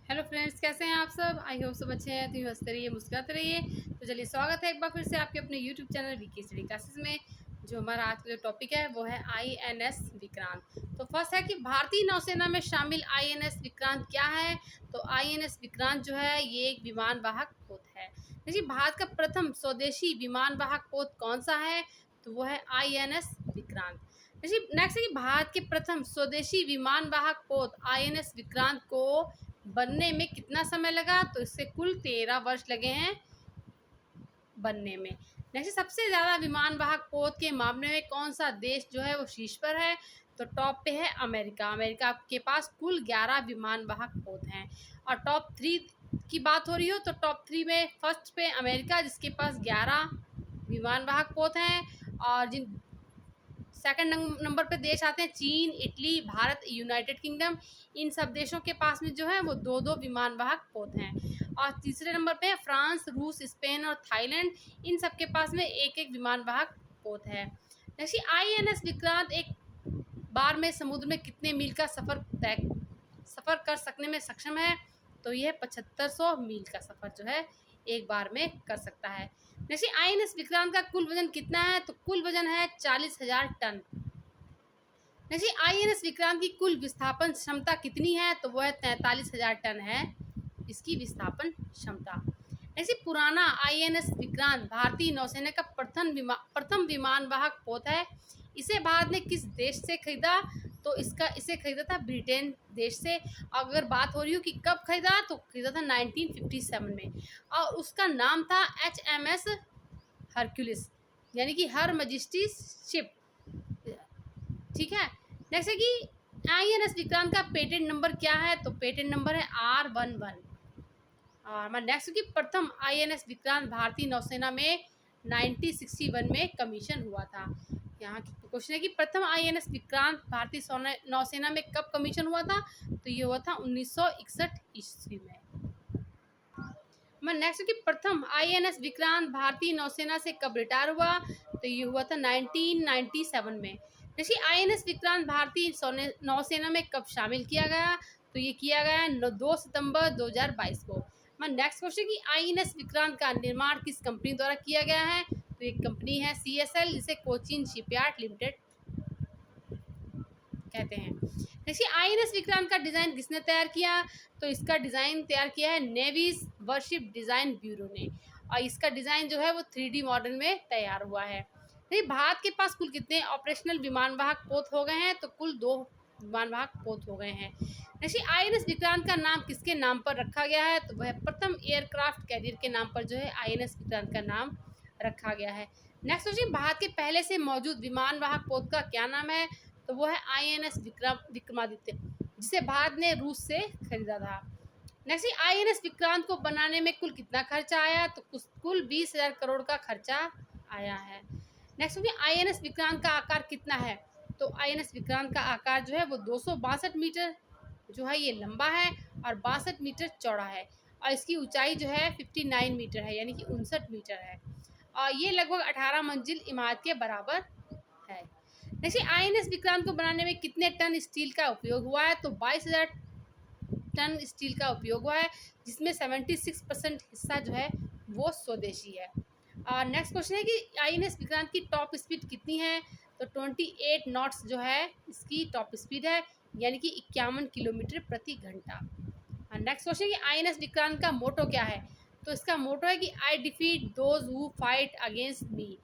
Hello friends, कैसे हैं आप सब। आई होप सब अच्छे हैं। तो हंसते रहिए, मुस्कुराते रहिए। तो चलिए, स्वागत है एक बार फिर से आपके अपने YouTube channel VK study classes में। जो हमारा आज का जो टॉपिक है वो है आईएनएस विक्रांत। तो फर्स्ट है कि भारतीय नौसेना में शामिल आईएनएस विक्रांत क्या है। तो आईएनएस विक्रांत जो है ये एक विमान वाहक पोत है। देखिए, भारत का प्रथम स्वदेशी विमान वाहक पोत कौन सा है, तो वो है आईएनएस विक्रांत। नेक्स्ट है कि भारत के प्रथम स्वदेशी विमान वाहक पोत आईएनएस विक्रांत को बनने में कितना समय लगा, तो इससे कुल 13 वर्ष लगे हैं बनने में। नेक्स्ट, सबसे ज़्यादा विमान वाहक पोत के मामले में कौन सा देश जो है वो शीर्ष पर है, तो टॉप पे है अमेरिका। अमेरिका के पास कुल 11 विमान वाहक पोत हैं। और टॉप 3 की बात हो रही हो तो टॉप 3 में फर्स्ट पे अमेरिका जिसके पास 11 विमान वाहक पोत हैं। और जिन सेकंड नंबर पे देश आते हैं चीन, इटली, भारत, यूनाइटेड किंगडम। इन सब देशों के पास में जो है वो 2-2 विमान वाहक पोत हैं। और तीसरे नंबर पे है फ्रांस, रूस, स्पेन और थाईलैंड। इन सब के पास में एक एक विमान वाहक पोत है। जैसे आईएनएस विक्रांत एक बार में समुद्र में कितने मील का सफ़र कर सकने में सक्षम है, तो यह 7500 मील का सफ़र जो है एक बार में कर सकता है। जैसे आईएनएस विक्रांत का कुल वजन कितना है, तो कुल वजन है 40,000 टन। जैसे आईएनएस विक्रांत की कुल विस्थापन क्षमता कितनी है, तो वह 43,000 टन है इसकी विस्थापन क्षमता। ऐसे पुराना आईएनएस विक्रांत भारतीय नौसेना का प्रथम विमान वाहक पोत है। इसे भारत ने किस देश से खरीदा, तो इसे खरीदा था ब्रिटेन देश से। अगर बात हो रही हो कि कब खरीदा, तो खरीदा था 1957 में। और उसका नाम था HMS हरक्यूलिस, यानी कि हर मजिस्ट्री शिप। ठीक है। नेक्स्ट है कि आईएनएस विक्रांत का पेटेंट नंबर क्या है, तो पेटेंट नंबर है R11। और हमारा नेक्स्ट की प्रथम आईएनएस विक्रांत भारतीय नौसेना में 1961 में कमीशन हुआ था। यहाँ की क्वेश्चन है कि प्रथम आईएनएस विक्रांत भारतीय नौसेना में कब कमीशन हुआ था, तो ये हुआ था 1961 ईस्वी में। नेक्स्ट की प्रथम आईएनएस विक्रांत भारतीय नौसेना से कब रिटायर हुआ, तो ये हुआ था 1997 में। जैसे आईएनएस विक्रांत भारतीय नौसेना में कब शामिल किया गया, तो ये किया गया 2 सितंबर 2022 को। नेक्स्ट क्वेश्चन कि आईएनएस विक्रांत का निर्माण किस कंपनी द्वारा किया गया है, तो एक कंपनी है CSL, जिसे कोचीन शिपयार्ड लिमिटेड कहते हैं। देखिए, आईएनएस विक्रांत का डिज़ाइन किसने तैयार किया, तो इसका डिज़ाइन तैयार किया है नेवीज वारशिप डिज़ाइन ब्यूरो ने। और इसका डिज़ाइन जो है वो 3D मॉडल में तैयार हुआ है। देखिए, भारत के पास कुल कितने ऑपरेशनल विमान वाहक पोत हो गए हैं, तो कुल 2 विमान वाहक पोत हो गए हैं। देखिए, आईएनएस विक्रांत का नाम किसके नाम पर रखा गया है, तो वह प्रथम एयरक्राफ्ट कैरियर के नाम पर जो है आईएनएस विक्रांत का नाम रखा गया है। नेक्स्ट क्वेश्चन, भारत के पहले से मौजूद विमान वाहक पोत का क्या नाम है, तो वो है आईएनएस विक्रमादित्य, जिसे भारत ने रूस से खरीदा था। नेक्स्ट, आईएनएस विक्रांत को बनाने में कुल कितना खर्चा आया, तो कुल 20,000 करोड़ का खर्चा आया है। नेक्स्ट, आईएनएस विक्रांत का आकार कितना है, तो आईएनएस विक्रांत का आकार जो है वो 262 मीटर जो है ये लंबा है और 62 मीटर चौड़ा है। और इसकी ऊंचाई जो है 59 मीटर है, यानी कि 59 मीटर है। और ये लगभग 18 मंजिल इमारत के बराबर है। जैसे आईएनएस विक्रांत को बनाने में कितने टन स्टील का उपयोग हुआ है, तो 22,000 टन स्टील का उपयोग हुआ है, जिसमें 76% हिस्सा जो है वो स्वदेशी है। और नेक्स्ट क्वेश्चन है कि आईएनएस विक्रांत की टॉप स्पीड कितनी है, तो 28 नॉट्स जो है इसकी टॉप स्पीड है, यानी कि 51 किलोमीटर प्रति घंटा। और नेक्स्ट क्वेश्चन है कि आईएनएस विक्रांत का मोटो क्या है, तो इसका मोटो है कि I defeat those who fight against me.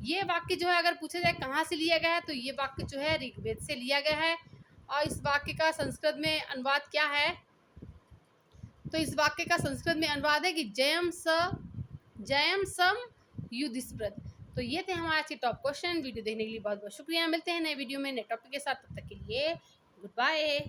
ये वाक्य जो है अगर पूछा जाए कहाँ से लिया गया है, तो ये वाक्य जो है ऋग्वेद से लिया गया है। और इस वाक्य का संस्कृत में अनुवाद क्या है, तो इस वाक्य का संस्कृत में अनुवाद है कि जयम सम युधिस्पृत। तो ये थे हमारे आज के टॉप क्वेश्चन। वीडियो देखने के लिए बहुत बहुत शुक्रिया। मिलते हैं नए वीडियो में नए टॉपिक के साथ, तब तक के लिए गुड बाय।